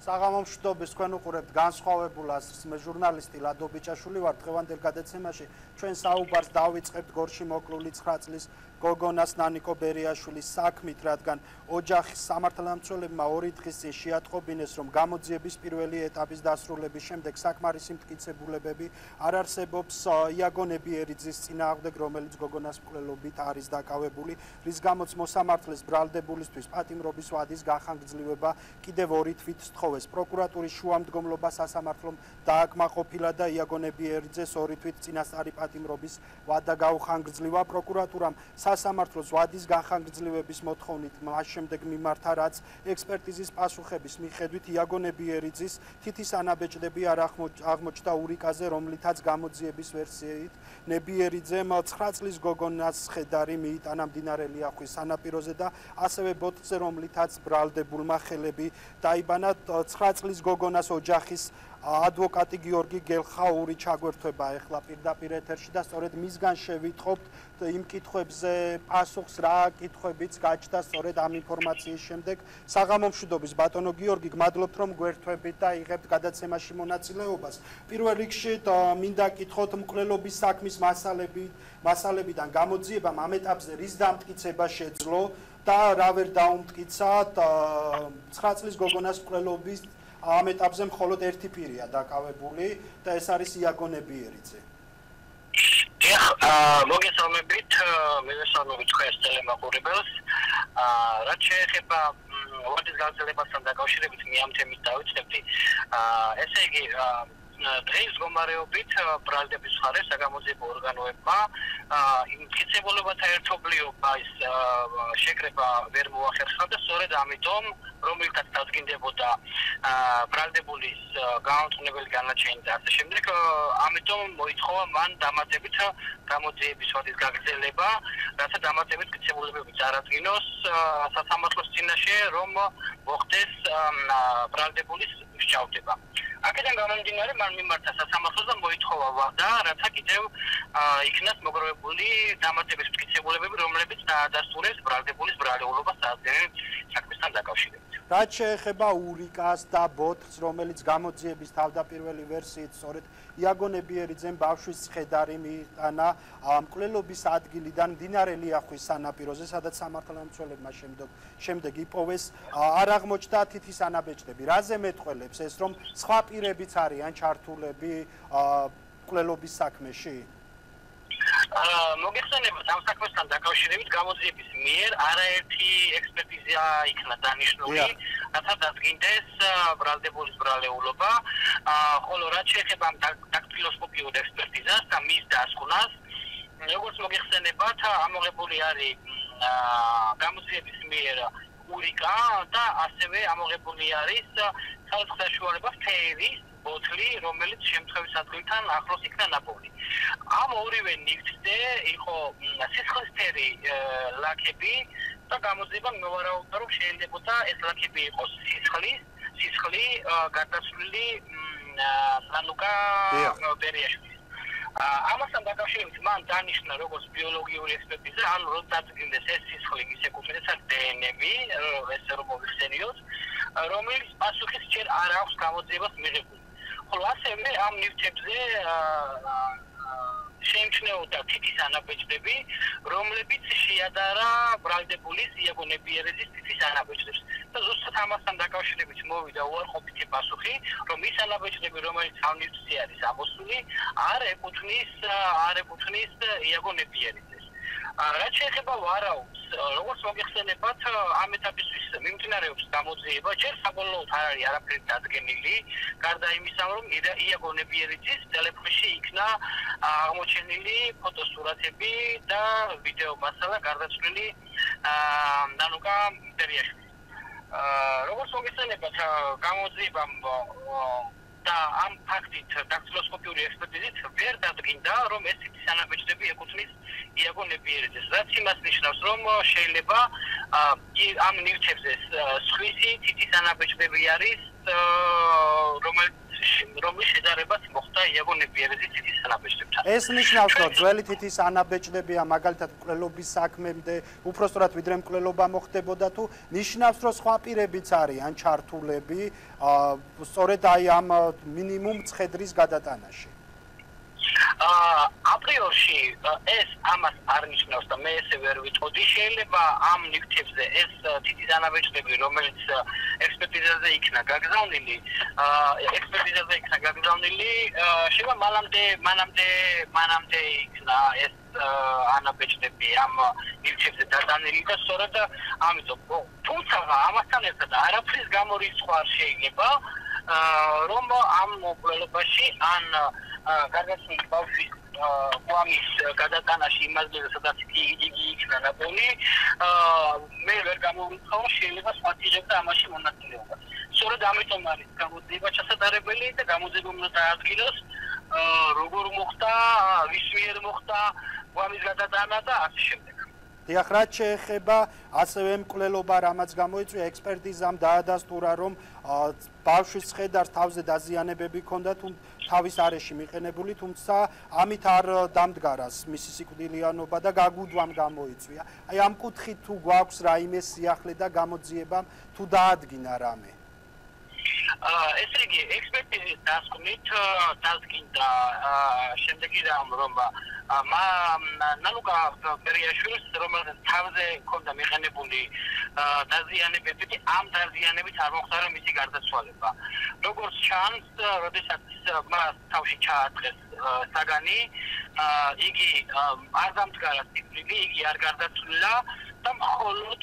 საღამომშვიდობის თქვენ უყურებთ განსხვავებულ ასრს. მე ჟურნალისტი ლადო ბიჭაშვილი ვარ. დღევანდელ გადაცემაში ჩვენ საუბარს დავიწყებთ გორში მოკლული 9 წლის გოგონას ნანიკო ბერიაშვილის საქმით, რადგან ოჯახის სამართალდამცველებმა 2 დღის წინ შეატყობინეს, რომ გამოძიების პირველი ეტაპის დასრულების შემდეგ საკმარისი მტკიცებულებები არ არსებობს იაგო ნებიერიძის წინააღმდეგ, რომელიც გოგონას მკვლელობით არის დაკავებული, რის გამოც მოსამართლეს ბრალდებულისთვის პატიმრობის ვადის გახანგრძლივება კიდევ 2 თვით სთხოვეს. პროკურატურის შუამდგომლობა სასამართლომ დააკმაყოფილა და იაგო ნებიერიძეს 2 თვით წინასწარი პატიმრობის ვადა გაუხანგრძლივა. პროკურატურამ სასამართლოს ვადის განხანგრძლივების მოთხოვნით მას შემდეგ მიმართა, რაც ექსპერტიზის პასუხების მიხედვით იაგო ნებიერიძის თითის ანაბეჭდები არ აღმოჩნდა ურიკაზე, რომლითაც გამოძიების ვერსიით ნებიერიძემ 9 წლის გოგონას ხედარი მიიტანა მდინარე ლიახვის სანაპიროზე და ასევე ბოთლზე, რომლითაც ბრალდებულმა ხელები დაიბანა. 9 წლის გოგონას ოჯახის ადვოკატი გიორგი გელხაური ჩაგვერთვება ეხლა პირდაპირ ეთერში და სწორედ მისგან შევიტყობთ იმ კითხვებზე პასუხს, რა კითხვებიც გაჩნდა სწორედ ამ ინფორმაციის შემდეგ. საღამომშვიდობის ბატონო გიორგი, გმადლობთ რომ გვერთვებით და იღებთ გადაცემაში მონაწილეობას. პირველ რიგში მინდა კითხოთ მკვლელობის საქმის მასალებიდან გამოძიებამ ამ ეტაპზე რის დამტკიცება შეძლო და რა ვერ დაუმტკიცათ 9 წლის გოგონას მკვლელობის ამ ეტაპზე მხოლოდ ერთი პირია დაკავებული და ეს არის იაგო ნებიერიძე. მოგესალმებით, მივესალმებით თქვენს ტელემაყურებელს. რაც შეეხება ვადის განცხადებასთან დაკავშირებით, მე ამ თემით დავიწყებდი. ესე იგი, დღეს მდგომარეობით ბრალდების მხარეს საგამოძიებო ორგანოებმა მტკიცებულებათა ერთობლიობა ის შეკრება ვერ მოახერხა და სწორედ ამიტომ რომელთაც დადგინდებოდა ბრალდებულის გაანწმუნებელი განაჩენი და ასე შემდეგ, ამიტომ მოითხოვა მან დამატებით გამოძიების ვადის გაგრძელება, რათა დამატებით მტკიცებულებები წარადგინოს სასამართლოს წინაშე, რომ მოხდეს ბრალდებულის მსჯავრდება. აქედან გამომდინარე, მან მიმართა სასამართლოს და მოითხოვა ვადა, რათა კიდევ იქნას მოგროვებული დამატების მტკიცებულებები, რომლებიც დაადასტურებს ბრალდებულის ბრალეულობას საადმინისტრაციო საქმესთან დაკავშირებით. რაც შეეხება ურიკას და ბოთლს, რომელიც გამოძიების თავდაპირველი ვერსიით სწორედ იაგო ნებიერიძემ ბავშვის ხედარი მიიტანა მკვლელობის ადგილიდან მდინარე ლიახვის სანაპიროზე, სადაც სამართალდამცველებმა შემდეგ იპოვეს, არ აღმოჩნდა თითის ანაბეჭდები. რაზე მეტყველებს ეს, რომ სხვა პირებიც არიან ჩართულები მკვლელობის საქმეში? მოგეხსენებათ, ამ საქმესთან დაკავშირებით გამოძიების მიერ არაერთი ექსპერტიზა იქნა დანიშნული, რათა დადგინდეს ბრალდებულის ბრალეულობა, ხოლო რაც შეეხება დაქტილოსკოპიურ ექსპერტიზას და მის დასკვნას, როგორც მოგეხსენებათ, ამოღებული არის გამოძიების მიერ ურიკა და ასევე ამოღებული არის საოცრსაშუალება ფერის ბოთლი, რომელიც შემთხვევის ადგილთან ახლოს იქნა ნაპოვნი. ამ ორივე ნივთზე იყო სისხლისფერი ლაქები და გამოძიებამ მოვარაუდა, რომ შეიძლებოდა ეს ლაქები იყოს სისხლი გარდაცვლილი ნანიკო ბერიაშვილის. ამასთან დაკავშირებით მან დანიშნა როგორც ბიოლოგიური ექსპერტიზა, ან რომ დადგინდეს ეს სისხლი ის ეკუთვნის დნმ-ი, ესე რომ მოიხსენიოთ, რომელიც პასუხის ჯერ არ აქვს გამოძიებას მიღებული. ხოლო ასევე ამ ნივთებზე შეიმჩნეოდა თითის ანაბეჭდები, რომლებიც შეადარა ბრალდებულის იაგო ნებიერიძის თითის ანაბეჭდებს. და ზუსტად ამასთან დაკავშირებით მოვიდა უარყოფითი პასუხი, რომ ის ანაბეჭდები, რომელიც ამ ნივთზე არის ამოსული, არ ეკუთვნის იაგო ნებიერიძეს. რაც შეეხება ვარაუდს, როგორც მოგეხსენებათ, ამ ეტაპისთვის მიმდინარეობს გამოძიება, ჯერ საბოლოოდ არ არის არაფერი დადგენილი, გარდა იმისა, რომ იაგო ნებიერიძის ტელეფონში იქნა აღმოჩენილი ფოტოსურათები და ვიდეო მასალა გარდაცვლილი ნანიკო ბერიაშვილის. როგორც მოგეხსენებათ, გამოძიებამ და ამ ფაქტით დაქტილოსკოპიური ექსპერტიზით ვერ დადგინდა, რომ ეს თითის ანაბეჭდები ეკუთვნის იაგო ნებიერიძეს, რაც იმას ნიშნავს, რომ შეიძლება ამ ნივთებზე სხვისი თითის ანაბეჭდები არის, რომელიც რომლის შედარებაც მოხდა იაგო ნებიერეძის თითის ანაბეჭდებთან. ეს ნიშნავს, რომ ძველი თითის ანაბეჭდებია მაგალითად მკვლელობის საქმემდე, უпростоრად ვიდრე მკვლელობა მოხდებოდა თუ ნიშნავს, რომ სხვა პირებიც არიან ჩართულები, სწორედ აი ამ მინიმუმ ცხედრის გადატანაში. აპრიორში ეს ამას არ ნიშნავს და მე ესე ვერ ვიტყოდი, შეიძლება ამ ნივთებზე ეს თითის ანაბეჭდები, რომელიც ექსპერტიზაზე იქნა გაგზავნილი, შეიძლება მანამდე იქნა ეს ანაბეჭდები ამ ნივთებზე დატანილი და სწორედ ამიტომ. თუმცა ამასთან ერთად არაფრის გამორიცხვა არ შეიძლება, რომ ამ მკვლელობაში ან გარდაცვლილი ბავშვის გვამის გადატანაში იმაზე, სადაც იგი იქნა ნაპოვნი, მე ვერ გამოვიწყო, შეიძლება სხვა პირებდა ამაში მონაწილეობა. სწორედ ამიტომ არის გამოძიება ჩასატარებელი და გამოძიება უნდა დაადგინოს, როგორ მოხდა, ვის მიერ მოხდა გვამის გადატანა და ასე შემდეგ. დიახ, რაც შეეხება ასევე მკვლელობა, რამაც გამოიწვია ექსპერტიზამ დაადასტურა, რომ ბავშვის ცხედარს თავზე დაზიანებები ჰქონდა, თავის არეში მიყენებული, თუმცა ამით არ დამდგარას მისი სიკვდილიანობა და გაგუდვამ გამოიწვია. აი ამ კუთხით თუ გვაქვს რაიმე სიახლე და გამოძიებამ თუ დაადგინა რამე? ესე იგი, ექსპერტიზის დასკვნით დადგინდა შემდეგი რამ, რომ ნანუკა ბერიაშვილს, რომელსაც თავზე ჰქონდა მიყენებული დაზიანებები, ამ დაზიანებით არ მოხდა მისი გარდაცვალება. როგორც ჩანს, როდესაც მას თავში ჩაატყეს საგანი, იგი არ დამდგარა სიკვდილი, იგი არ გარდაცვლილა და მხოლოდ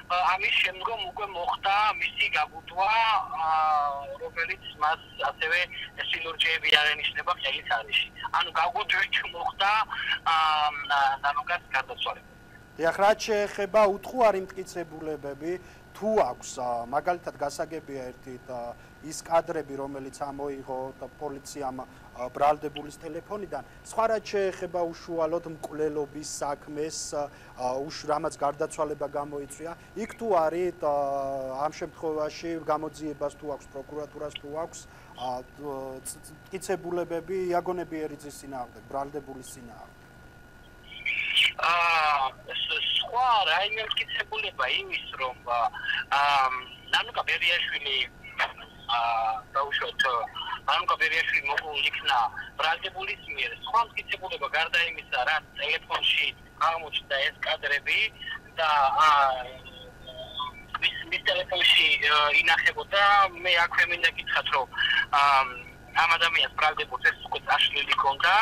ამის შემდგომ უკვე მოხდა მისი გაგუდვა, რომელიც მას ასევე სილურჯეები არ ენიშნება ხელის არეში. ანუ გაგუდვით მოხდა ნანუკას გარდაცვალება. დიახ, რაც შეეხება უთხუარი მტკიცებულებები, თუ აქვს მაგალითად გასაგებია ერთი ის კადრები, რომელიც ამოიღო პოლიციამ ბრალდებულის ტელეფონიდან, სხვა რაც შეეხება უშუალოდ მკვლელობის საქმეს, რამაც გარდაცვალება გამოიწვია, იქ თუ არის ამ შემთხვევაში გამოძიებას თუ აქვს პროკურატურას თუ აქვს მტკიცებულებები იაგო ნებიერიძის წინააღმდეგ, ბრალდებულის წინააღმდეგ. სხვა რაიმე მტკიცებულება იმის, რომ ნანუკა ბერიაშვილი დაუშვათ ნანუკა ბერიაშვილი მოყოლ იქნა ბრალდებულის მიერ. სხვა მტკიცებულება გარდა იმისა, რაც ტელეფონში აღმოჩნდა ეს კადრები და მის ტელეფონში ინახებოდა, მე აქვე მინდა გითხრათ, რომ ამ ადამიანს ბრალდებულს ეს უკვე წაშლილი ჰქონდა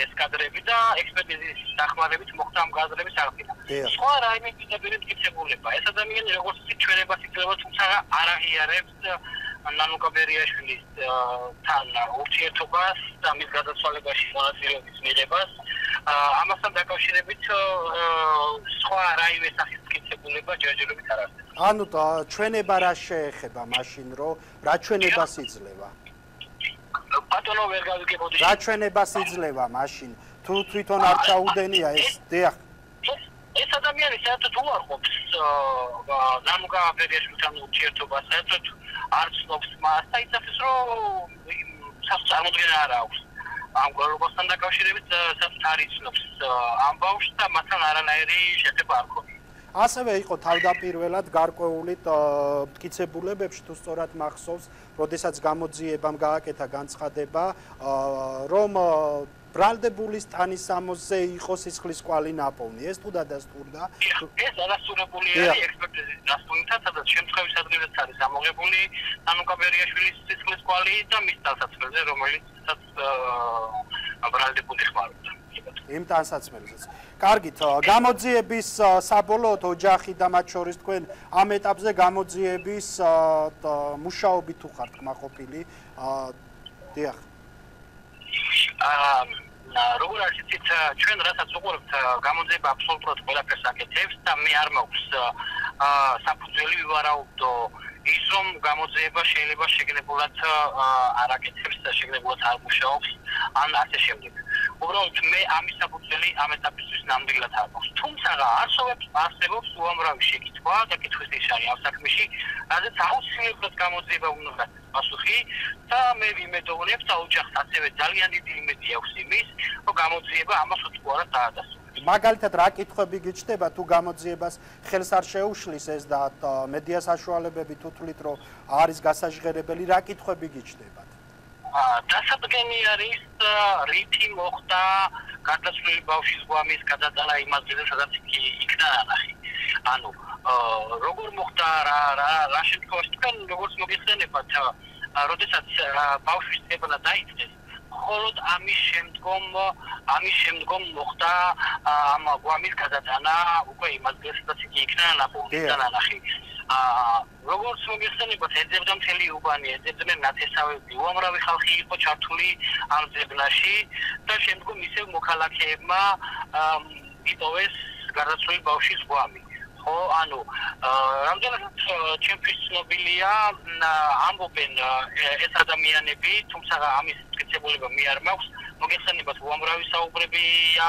ეს კადრები და ექსპერტიზის დახმარებით მოხდა ამ კადრების აღდგენა. სხვა რაიმე მტკიცებულება. ეს ადამიანი როგორც ჩვენებას იძლევა, თუმცა არ აღიარებს ნანუკა ბერიაშვილის თან ურთიერთობას და მის გადაცვალებაში მონაწილეობის მიღებას. ამასთან დაკავშირებით სხვა რაიმე სახის მტკიცებულება ჯერჯერობით არ არსებობს. ანუ ჩვენება რა შეეხება მაშინ, რომ რა ჩვენებას იძლევა? ბატონო ვერ გავიგებოდი. რა ჩვენებას იძლევა მაშინ? თუ თვითონ არ ჩაუდენია ეს? დიახ. ეს ადამიანი საერთოდ უარყოფს ნანუკა ბერიაშვილთან ურთიერთობას, საერთოდ არ ცნობს მას და იცავს, რომ წარმოდგენა არ აქვს. ამ გლობალთან დაკავშირებით საერთოდ არ იცნობს ამ ბავშვს და მასთან არანაირი შეხება არ ქონია. ასევე იყო თავდაპირველად გარკვეული მტკიცებულებებში თუ სწორად მახსოვს, როდესაც გამოძიებამ გააკეთა განცხადება, რომ ბრალდებულის თანისამოსზე იყო სისხლის კვალი ნაპოვნი. ეს თუ დადასტურდა? ეს დადასტურებული არის ექსპერტიზის დასკვნითაც, სადაც შემთხვევის ადგილზეც არის ამოღებული ნანუკა ბერიაშვილის სისხლის კვალი და მის ტანსაცმელზე, რომელიცაც ბრალდებული ხმარობდა. იმ ტანსაცმელზეც. კარგით, გამოძიების საბოლოოდ ოჯახი და მათ შორის თქვენ ამ ეტაპზე გამოძიების მუშაობით თუ ხართ კმაყოფილი? დიახ. როგორ არის იცით, ჩვენ რასაც უყურებთ, გამოძიება აბსოლუტურად ყველაფერს აკეთებს და მე არ მაქვს საფუძველი ვივარაუდო ის, რომ გამოძიება შეიძლება შეგნებულად არ აკეთებს და შეგნებულად არ მუშაობს, ან ასე შემდეგ. უბრალოდ მე ამის საფუძველი ამ ეტაპისთვის ნამდვილად არ მაქვს. თუმცა არსებობს უამრავი შეკითხვა და კითხვის ნიშანი ამ საქმეში, რადგან აუცილებლად გამოძიება უნდა გასცეს პასუხი და მე ვიმედოვნებ და ოჯახს ასევე ძალიან დიდი იმედი აქვს იმის, რომ გამოძიება ამას უწყლოდ დაადასტურებს. მაგალითად რა კითხვები გიჩნდება თუ გამოძიებას ხელს არ შეუშლის ეს და მედია საშუალებები თუ თვლით რომ არის გასაჟღერებელი რა კითხვები გიჩნდებათ? დასადგენი არის რითი მოხდა გარდაცვლილი ბავშვის გვამის გადატანა იმას დღეს სადაც იქნა ნანახი. ანუ როგორ მოხდა რა შემთხვევაში თქვენ როგორც მოგიხსენებათ როდესაც ბავშვის წებნა დაიწყეს მხოლოდ ამის შემდგომ მოხდა ამ გვამის გადატანა უკვე იმას დღეს სადაც იქნა ნანახი. როგორც მოგიხსენებათ ეძებდა მთელი უბანი ეძებდნენ ნათესავები უამრავი ხალხი იყო ჩართული ამ ძებნაში და შემდგომ ისევ მოქალაქეებმა იტოვეს გარდაცვლილი ბავშვის გვამი. ანუ რამდენადაც ჩემთვის ცნობილია ამბობენ ეს ადამიანები თუმცა ამის მტკიცებულება მე არ მაქვს მოგეხსენებათ უამრავი საუბრებია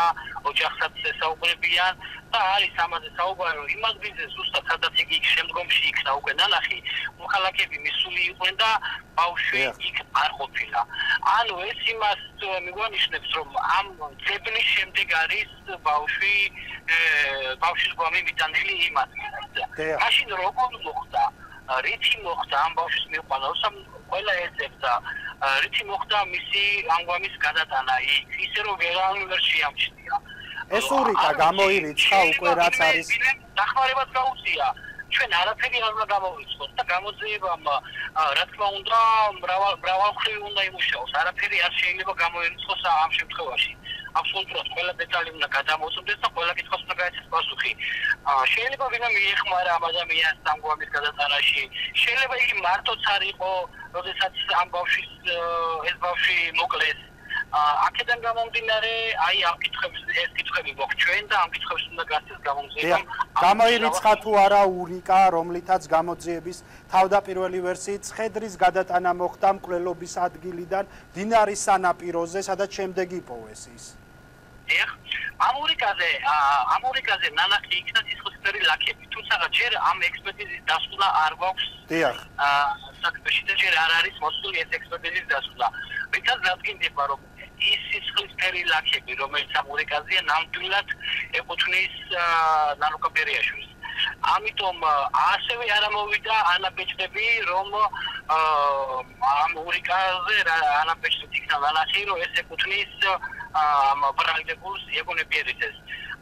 ოჯახსაც ესაუბრებიან და არის ამაზე საუბარი რომ იმას გიზე ზუსტად სადაც იგი შემდგომში იქნა უკვე ნანახი მოქალაქეები მისული იყვნენ და ბავშვი იქ არ ყოფილა. ანუ ეს იმას მიგვანიშნებს რომ ამ ძებნის შემდეგ არის ბავშვის გვამი მიტანილი იმას. მაშინ როგორ მოხდა? რითი მოხდა ამ ბავშვის მიყანა? ყველა ეძებდა რითი მოხდა მისი ამ გვამის გადატანა იქ ისე რომ ვერავინ ვერ შეამჩნია. ეს ურიკა გამოირიცხა უკვე რაც არის დახმარებას გაუწია. ჩვენ არაფერი არ უნდა გამოვიწყოთ და გამოძიებამ რა თქმა უნდა მრავალმხრივი უნდა იმუშაოს. არაფერი არ შეიძლება გამოირიცხოს ამ შემთხვევაში. აბსოლუტურად ყველა დეტალი უნდა გადამოწმდეს და ყველა კითხვას უნდა გაეცეს პასუხი. შეიძლება ვინმე მიეხმარა ამ ადამიანს ამ გვამის გადატანაში. შეიძლება იგი მარტოც არ იყო, როდესაც ამ ბავშვის ეს ბავშვი მოკლეს. აქედან გამომდინარე, აი ამ კითხვებს ეს კითხვები გვაქვს ჩვენ და ამ კითხვებს უნდა გასცეს გამოძიებამ. გამოირიცხა თუ არა ურიკა, რომლითაც გამოძიების თავდაპირველი ვერსიით ცხედრის გადატანა მოხდა მკვლელობის ადგილიდან დინარის სანაპიროზე, სადაც შემდეგ იპოვეს ის. ამ ურიკაზე ნანახი იქნა სისხლისფერი ლაქები, თუმცა ჯერ ამ ექსპერტიზის დასკვნა არ გვაქვს. საქმეში და ჯერ არ არის მოსული ეს ექსპერტიზის დასკვნა. რითაც დადგინდება რომ ის სისხლისფერი ლაქები, რომელიც ამ ურიკაზეა, ნამდვილად ეკუთვნის ნანუკა ბერიაშვილს. ამიტომ ასევე არ ამოვიდა ანაბეჭდები, რომ ამ ურიკაზე ანაბეჭდებით იქნა ნანახი, რომ ეს ეკუთვნის ბრალდებულს იაგონე ბერისეს.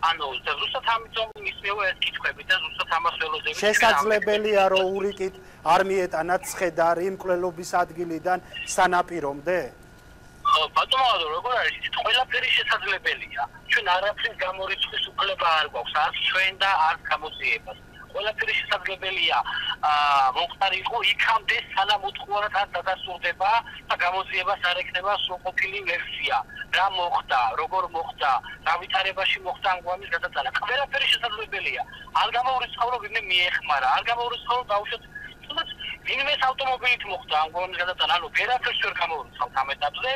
ანუ ზუსტად ამიტომ ისმევა ეს კითხვები და ზუსტად ამას ველოდებით. შესაძლებელია რომ ურიკით არ მიეტანათ ცხედარი მკვლელობის ადგილიდან სანაპირომდე? ბატონო, როგორ არის იცით, ყველაფერი შესაძლებელია. ჩვენ არაფრის გამორიცხვის უფლება არ გვაქვს, არც ჩვენ და არც გამოძიებას. ყველაფერი შესაძლებელია. მომხდარი იყო იქამდე სანამ უთხოვნად არ დადასტურდება და გამოძიებას არ ექნება სრულყოფილი ვერსია. რა მოხდა, როგორ მოხდა, რა ვითარებაში მოხდა ამ გვამის გადატანა. ყველაფერი შესაძლებელია. არ გამოურიცხავ რომ ვინმე მიეხმარა, არ გამოურიცხავ რომ ბავშვს თუნდაც ვინმე ავტომობილით მოხდა ამ გვამის გადატანა. ანუ ვერაფერს ვერ გამოურიცხავთ ამ ეტაპზე,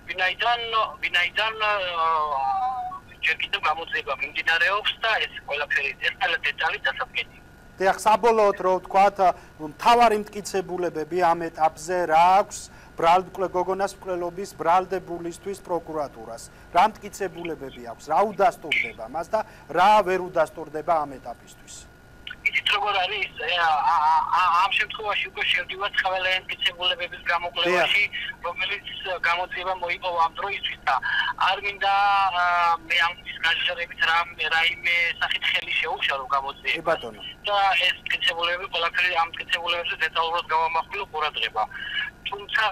ვინაიდან ჯერ კიდევ გამოძიება მიმდინარეობს და ეს ყველაფერი ეს დეტალი დასადგენია. დიახ, საბოლოოდ რო ვთქვათ, მთავარი მტკიცებულებები ამ ეტაპზე რა აქვს გოგონას მკვლელობის ბრალდებულისთვის პროკურატურას? რა მტკიცებულებები აქვს? რა უდასტურდება მას და რა ვერ უდასტურდება ამ ეტაპისთვის? იცით როგორ არის? ამ შემთხვევაში უკვე შევდივართ ყველა მტკიცებულებების გამოკვლევაში, რომელიც გამოძიება მოიპოვა ამ დროისთვის და არ მინდა მე ამის გაჟღერებით რაიმე სახით ხელი შეუშარო გამოძიებას. ბატონო. და ეს მტკიცებულებები ყველაფერი ამ მტკიცებულებებზე დეტალურად გავამახვილო ყურადღება. თუმცა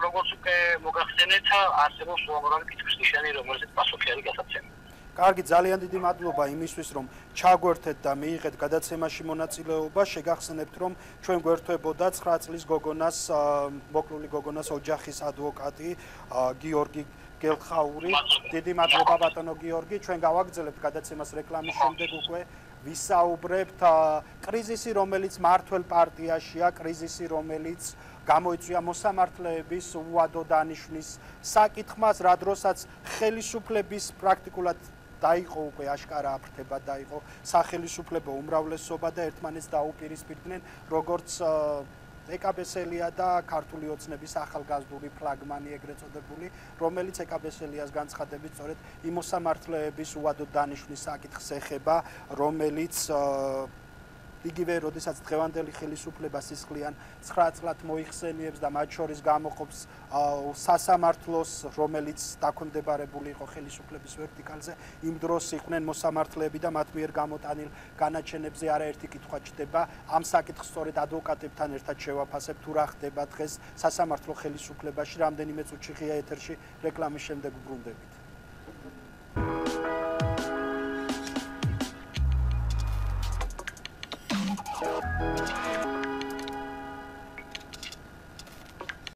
როგორც უკვე მოგახსენეთ, არსებობს უამრავი კითხვის ნიშანი, რომელზეც პასუხი არის გასაცემი. კარგი, ძალიან დიდი მადლობა იმისთვის, რომ ჩაგვერთეთ და მიიღეთ გადაცემაში მონაწილეობა. შეგახსენებთ, რომ ჩვენ გვერთვებოდა 9 წლის გოგონას, მოკლული გოგონას ოჯახის ადვოკატი გიორგი გელხაური. დიდი მადლობა ბატონო გიორგი. ჩვენ გავაგრძელებთ გადაცემას რეკლამის შემდეგ უკვე ვისაუბრებთ კრიზისი, რომელიც მართლ პარტიაშია, კრიზისი, რომელიც გამოიწვია მოსამართლეების უადო დანიშვნის საკითხმას, რა დროსაც ხელისუფლების პრაქტიკულად დაიყო უკვე აშკარა აფრთება დაიყო სახელისუფლებო უმრავლესობა და ერთმანეთს დაუპირისპირდნენ როგორც ეკაბესელია და ქართული ოცნების ახალგაზრდული ფლაგმანი ეგრეთ წოდებული, რომელიც ეკაბესელიას განცხადებით სწორედ იმ მოსამართლეების უადოდ დანიშვნის საკითხს ეხება, რომელიც იგივე როდესაც დღევანდელი ხელისუფლება სისხლიან 9 წლად მოიხსენიებს და მათ შორის გამოყოფს სასამართლოს, რომელიც დაქვემდებარებული იყო ხელისუფლების ვერტიკალზე, იმ დროს იყვნენ მოსამართლეები და მათ მიერ გამოტანილ განაჩენებზე არაერთი კითხვა ჩდება. ამ საკითხს სწორედ ადვოკატებთან ერთად შევაფასებ, თუ რა ხდება დღეს სასამართლო ხელისუფლებაში. რამდენიმე წუთში ღია ეთერში რეკლამის შემდეგ ვბრუნდებით. Thank you.